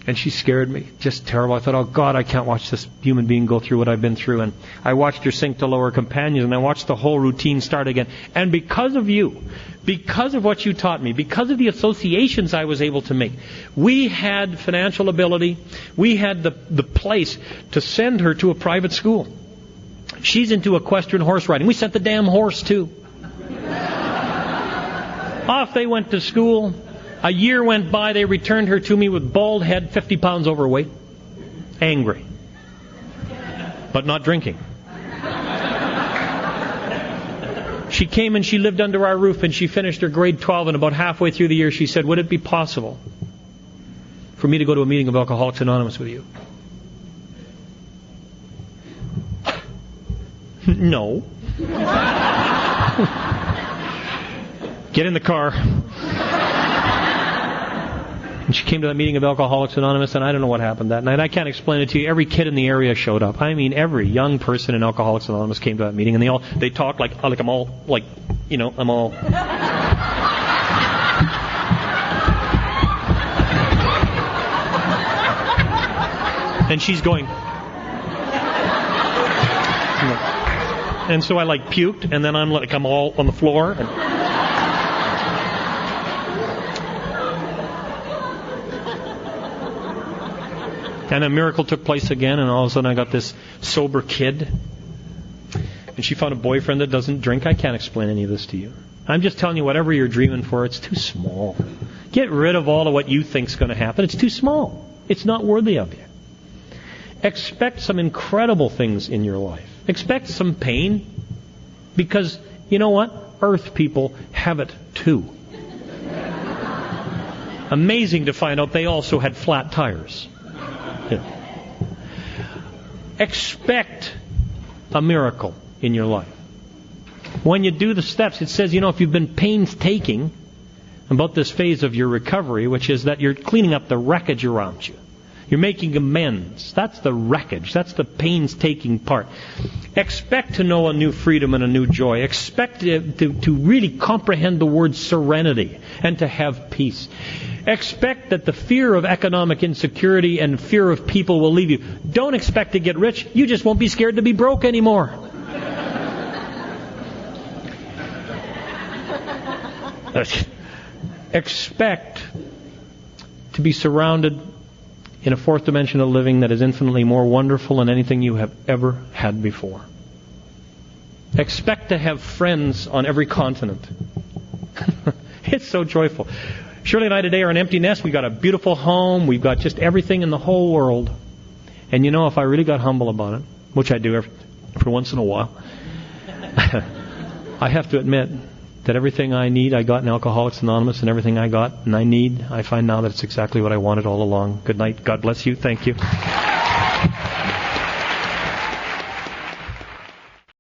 And she scared me. Just terrible. I thought, oh God, I can't watch this human being go through what I've been through. And I watched her sink to lower companions, and I watched the whole routine start again. And because of you, because of what you taught me, because of the associations I was able to make, we had financial ability. We had the place to send her to a private school. She's into equestrian horse riding. We sent the damn horse too. Off they went to school. A year went by, they returned her to me with bald head, 50 pounds overweight, angry, but not drinking. She came and she lived under our roof, and she finished her grade 12, and about halfway through the year she said, would it be possible for me to go to a meeting of Alcoholics Anonymous with you? No. Get in the car. And she came to that meeting of Alcoholics Anonymous, and I don't know what happened that night. I can't explain it to you. Every kid in the area showed up. I mean, every young person in Alcoholics Anonymous came to that meeting, and they talked like I'm all, like, you know, I'm all... And she's going... And so I like puked, and then I'm all on the floor. And a miracle took place again, and all of a sudden I got this sober kid. And she found a boyfriend that doesn't drink. I can't explain any of this to you. I'm just telling you, whatever you're dreaming for, it's too small. Get rid of all of what you think's going to happen. It's too small. It's not worthy of you. Expect some incredible things in your life. Expect some pain. Because, you know what? Earth people have it too. Amazing to find out they also had flat tires. Yeah. Expect a miracle in your life. When you do the steps, it says, you know, if you've been painstaking about this phase of your recovery, which is that you're cleaning up the wreckage around you. You're making amends. That's the wreckage. That's the painstaking part. Expect to know a new freedom and a new joy. Expect to really comprehend the word serenity and to have peace. Expect that the fear of economic insecurity and fear of people will leave you. Don't expect to get rich. You just won't be scared to be broke anymore. Expect to be surrounded in a fourth dimension of living that is infinitely more wonderful than anything you have ever had before. Expect to have friends on every continent. It's so joyful. Shirley and I today are an empty nest. We've got a beautiful home. We've got just everything in the whole world. And you know, if I really got humble about it, which I do every once in a while, I have to admit that everything I need, I got in Alcoholics Anonymous, and everything I got and I need, I find now that it's exactly what I wanted all along. Good night. God bless you. Thank you.